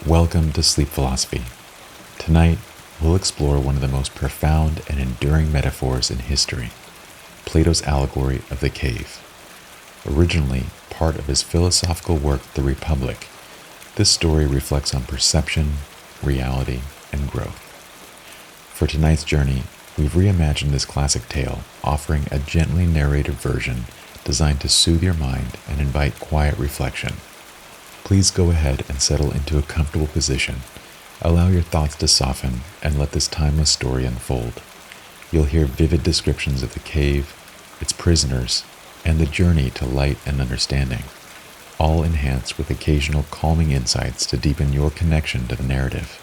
Welcome to Sleep Philosophy. Tonight, we'll explore one of the most profound and enduring metaphors in history, Plato's allegory of the cave. Originally part of his philosophical work, The Republic, this story reflects on perception, reality, and growth. For tonight's journey, we've reimagined this classic tale, offering a gently narrated version designed to soothe your mind and invite quiet reflection. Please go ahead and settle into a comfortable position. Allow your thoughts to soften and let this timeless story unfold. You'll hear vivid descriptions of the cave, its prisoners, and the journey to light and understanding, all enhanced with occasional calming insights to deepen your connection to the narrative.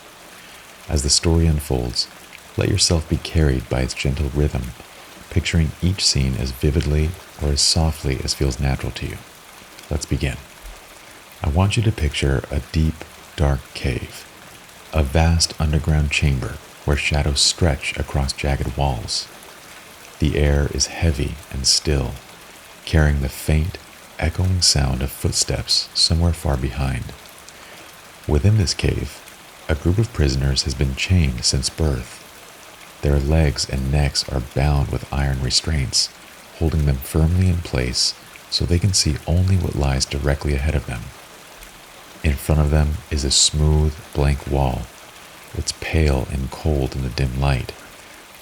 As the story unfolds, let yourself be carried by its gentle rhythm, picturing each scene as vividly or as softly as feels natural to you. Let's begin. I want you to picture a deep, dark cave, a vast underground chamber where shadows stretch across jagged walls. The air is heavy and still, carrying the faint, echoing sound of footsteps somewhere far behind. Within this cave, a group of prisoners has been chained since birth. Their legs and necks are bound with iron restraints, holding them firmly in place so they can see only what lies directly ahead of them. In front of them is a smooth, blank wall. It's pale and cold in the dim light,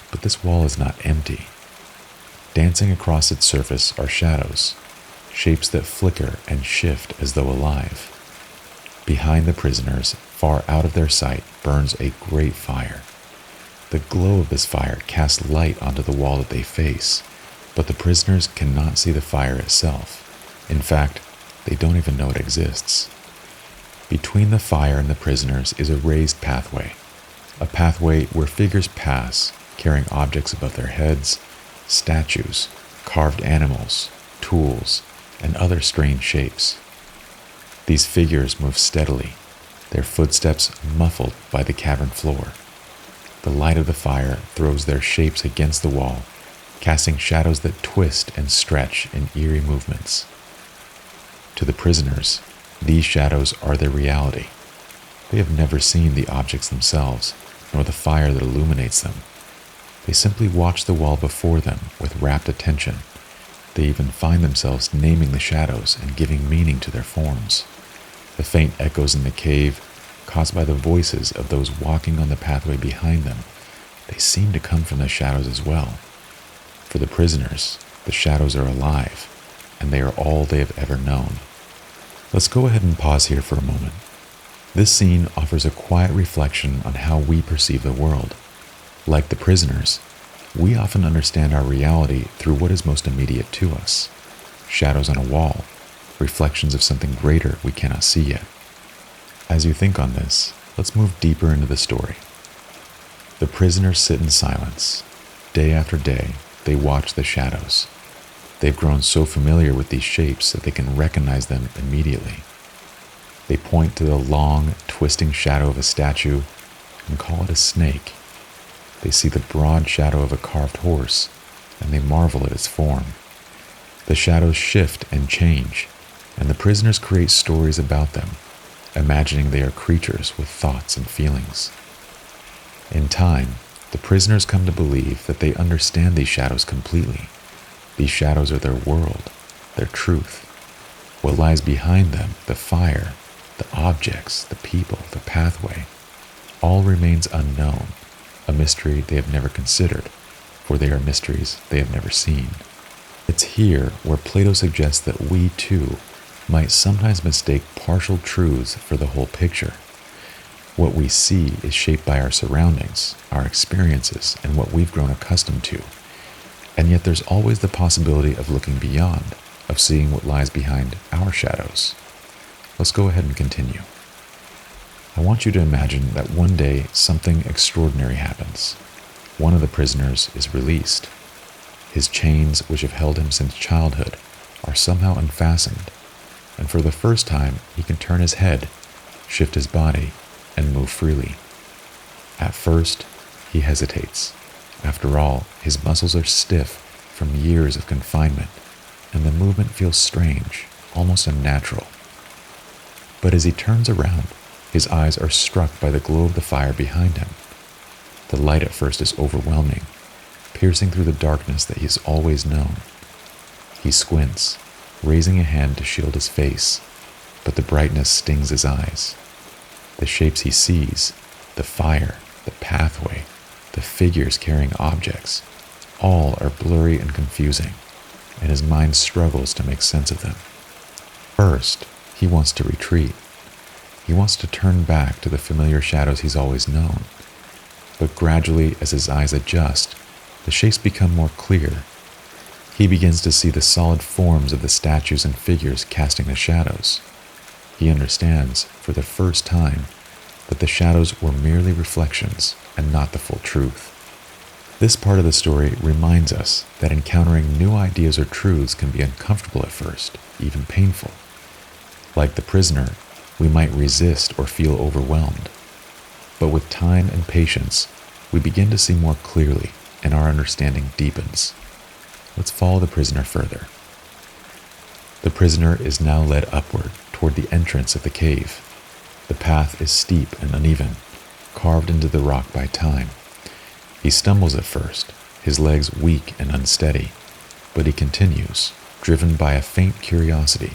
but this wall is not empty. Dancing across its surface are shadows, shapes that flicker and shift as though alive. Behind the prisoners, far out of their sight, burns a great fire. The glow of this fire casts light onto the wall that they face, but the prisoners cannot see the fire itself. In fact, they don't even know it exists. Between the fire and the prisoners is a raised pathway, a pathway where figures pass, carrying objects above their heads, statues, carved animals, tools, and other strange shapes. These figures move steadily, their footsteps muffled by the cavern floor. The light of the fire throws their shapes against the wall, casting shadows that twist and stretch in eerie movements. To the prisoners, these shadows are their reality. They have never seen the objects themselves, nor the fire that illuminates them. They simply watch the wall before them with rapt attention. They even find themselves naming the shadows and giving meaning to their forms. The faint echoes in the cave, caused by the voices of those walking on the pathway behind them, they seem to come from the shadows as well. For the prisoners, the shadows are alive, and they are all they have ever known. Let's go ahead and pause here for a moment. This scene offers a quiet reflection on how we perceive the world. Like the prisoners, we often understand our reality through what is most immediate to us. Shadows on a wall, reflections of something greater we cannot see yet. As you think on this, let's move deeper into the story. The prisoners sit in silence. Day after day, they watch the shadows. They've grown so familiar with these shapes that they can recognize them immediately. They point to the long, twisting shadow of a statue and call it a snake. They see the broad shadow of a carved horse, and they marvel at its form. The shadows shift and change, and the prisoners create stories about them, imagining they are creatures with thoughts and feelings. In time, the prisoners come to believe that they understand these shadows completely. These shadows are their world, their truth. What lies behind them, the fire, the objects, the people, the pathway, all remains unknown, a mystery they have never considered, for they are mysteries they have never seen. It's here where Plato suggests that we, too, might sometimes mistake partial truths for the whole picture. What we see is shaped by our surroundings, our experiences, and what we've grown accustomed to. And yet there's always the possibility of looking beyond, of seeing what lies behind our shadows. Let's go ahead and continue. I want you to imagine that one day something extraordinary happens. One of the prisoners is released. His chains, which have held him since childhood, are somehow unfastened, and for the first time he can turn his head, shift his body, and move freely. At first, he hesitates. After all, his muscles are stiff from years of confinement, and the movement feels strange, almost unnatural. But as he turns around, His eyes are struck by the glow of the fire behind him. The light at first is overwhelming, piercing through the darkness that he's always known. He squints, raising a hand to shield his face, but the brightness stings his eyes. The shapes he sees, the fire, the pathway, the figures carrying objects, all are blurry and confusing, and his mind struggles to make sense of them. First, he wants to retreat. He wants to turn back to the familiar shadows he's always known. But gradually, as his eyes adjust, the shapes become more clear. He begins to see the solid forms of the statues and figures casting the shadows. He understands, for the first time, that the shadows were merely reflections and not the full truth. This part of the story reminds us that encountering new ideas or truths can be uncomfortable at first, even painful. Like the prisoner, we might resist or feel overwhelmed. But with time and patience, we begin to see more clearly, and our understanding deepens. Let's follow the prisoner further. The prisoner is now led upward toward the entrance of the cave. The path is steep and uneven, carved into the rock by time. He stumbles at first, his legs weak and unsteady, but he continues, driven by a faint curiosity.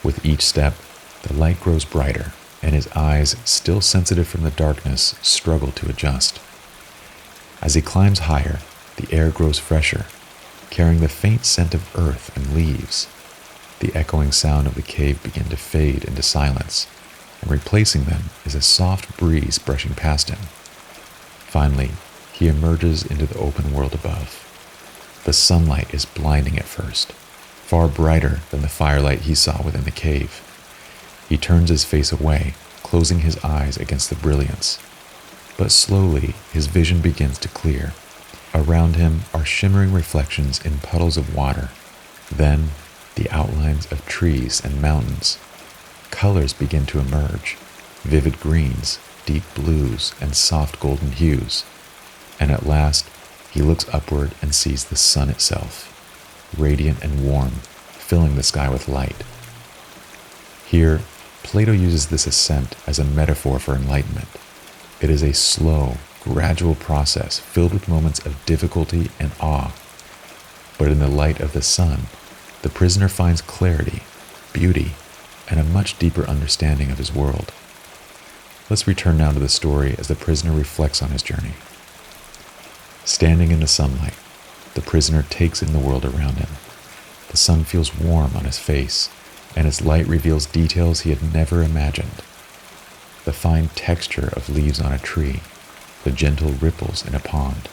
With each step, the light grows brighter, and his eyes, still sensitive from the darkness, struggle to adjust. As he climbs higher, the air grows fresher, carrying the faint scent of earth and leaves. The echoing sound of the cave begins to fade into silence, and replacing them is a soft breeze brushing past him. Finally, he emerges into the open world above. The sunlight is blinding at first, far brighter than the firelight he saw within the cave. He turns his face away, closing his eyes against the brilliance. But slowly, his vision begins to clear. Around him are shimmering reflections in puddles of water. Then, the outlines of trees and mountains. Colors begin to emerge, vivid greens, deep blues, and soft golden hues. And at last, he looks upward and sees the sun itself, radiant and warm, filling the sky with light. Here, Plato uses this ascent as a metaphor for enlightenment. It is a slow, gradual process filled with moments of difficulty and awe. But in the light of the sun, the prisoner finds clarity, beauty, and a much deeper understanding of his world. Let's return now to the story as the prisoner reflects on his journey. Standing in the sunlight, the prisoner takes in the world around him. The sun feels warm on his face, and its light reveals details he had never imagined. The fine texture of leaves on a tree, the gentle ripples in a pond,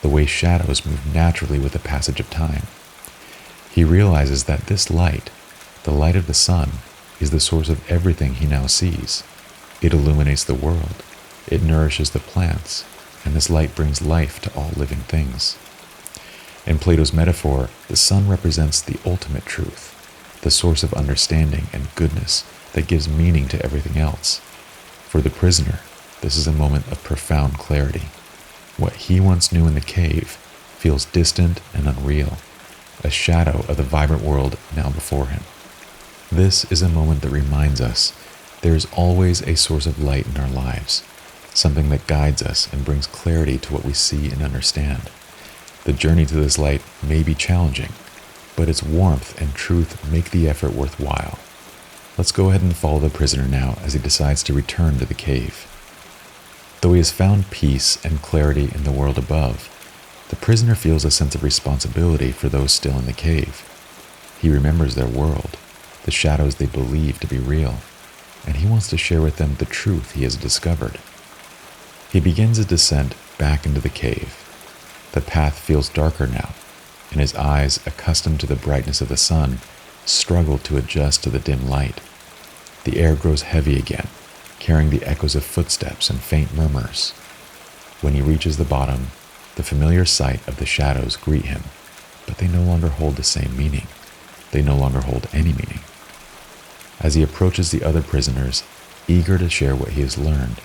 the way shadows move naturally with the passage of time. He realizes that this light, the light of the sun, is the source of everything he now sees. It illuminates the world, it nourishes the plants, and this light brings life to all living things. In Plato's metaphor, the sun represents the ultimate truth, the source of understanding and goodness that gives meaning to everything else. For the prisoner, this is a moment of profound clarity. What he once knew in the cave feels distant and unreal, a shadow of the vibrant world now before him. This is a moment that reminds us there is always a source of light in our lives, something that guides us and brings clarity to what we see and understand. The journey to this light may be challenging, but its warmth and truth make the effort worthwhile. Let's go ahead and follow the prisoner now as he decides to return to the cave. Though he has found peace and clarity in the world above, the prisoner feels a sense of responsibility for those still in the cave. He remembers their world, the shadows they believe to be real, and he wants to share with them the truth he has discovered. He begins a descent back into the cave. The path feels darker now, and his eyes, accustomed to the brightness of the sun, struggle to adjust to the dim light. The air grows heavy again, carrying the echoes of footsteps and faint murmurs. When he reaches the bottom, the familiar sight of the shadows greet him, but they no longer hold the same meaning. They no longer hold any meaning. As he approaches the other prisoners, eager to share what he has learned,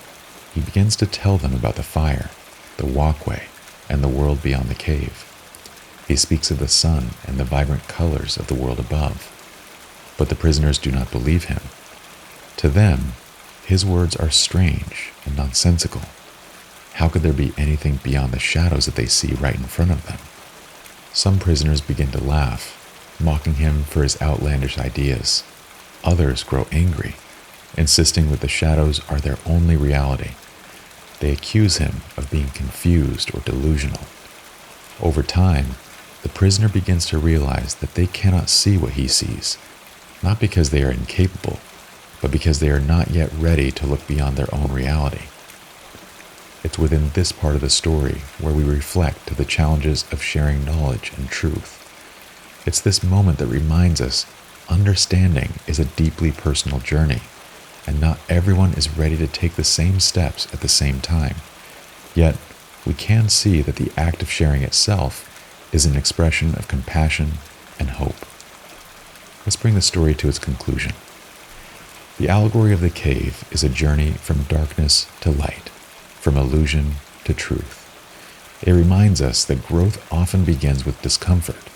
he begins to tell them about the fire, the walkway, and the world beyond the cave. He speaks of the sun and the vibrant colors of the world above. But the prisoners do not believe him. To them, His words are strange and nonsensical. How could there be anything beyond the shadows that they see right in front of them? Some prisoners begin to laugh, mocking him for his outlandish ideas. Others grow angry, insisting that the shadows are their only reality. They accuse him of being confused or delusional. Over time, the prisoner begins to realize that they cannot see what he sees, not because they are incapable, but because they are not yet ready to look beyond their own reality. It's within this part of the story where we reflect to the challenges of sharing knowledge and truth. It's this moment that reminds us understanding is a deeply personal journey, and not everyone is ready to take the same steps at the same time. Yet, we can see that the act of sharing itself is an expression of compassion and hope. Let's bring the story to its conclusion. The allegory of the cave is a journey from darkness to light, from illusion to truth. It reminds us that growth often begins with discomfort,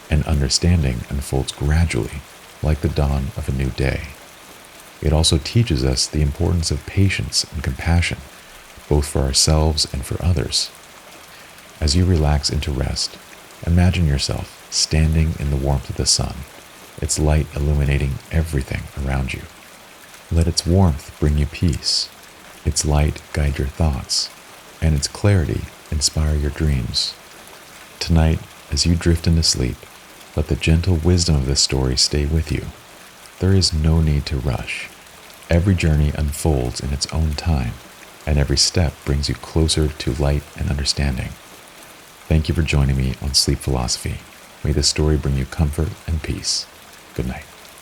and understanding unfolds gradually, like the dawn of a new day. It also teaches us the importance of patience and compassion, both for ourselves and for others. As you relax into rest, imagine yourself standing in the warmth of the sun, its light illuminating everything around you. Let its warmth bring you peace, its light guide your thoughts, and its clarity inspire your dreams. Tonight, as you drift into sleep, let the gentle wisdom of this story stay with you. There is no need to rush. Every journey unfolds in its own time, and every step brings you closer to light and understanding. Thank you for joining me on Sleep Philosophy. May this story bring you comfort and peace. Good night.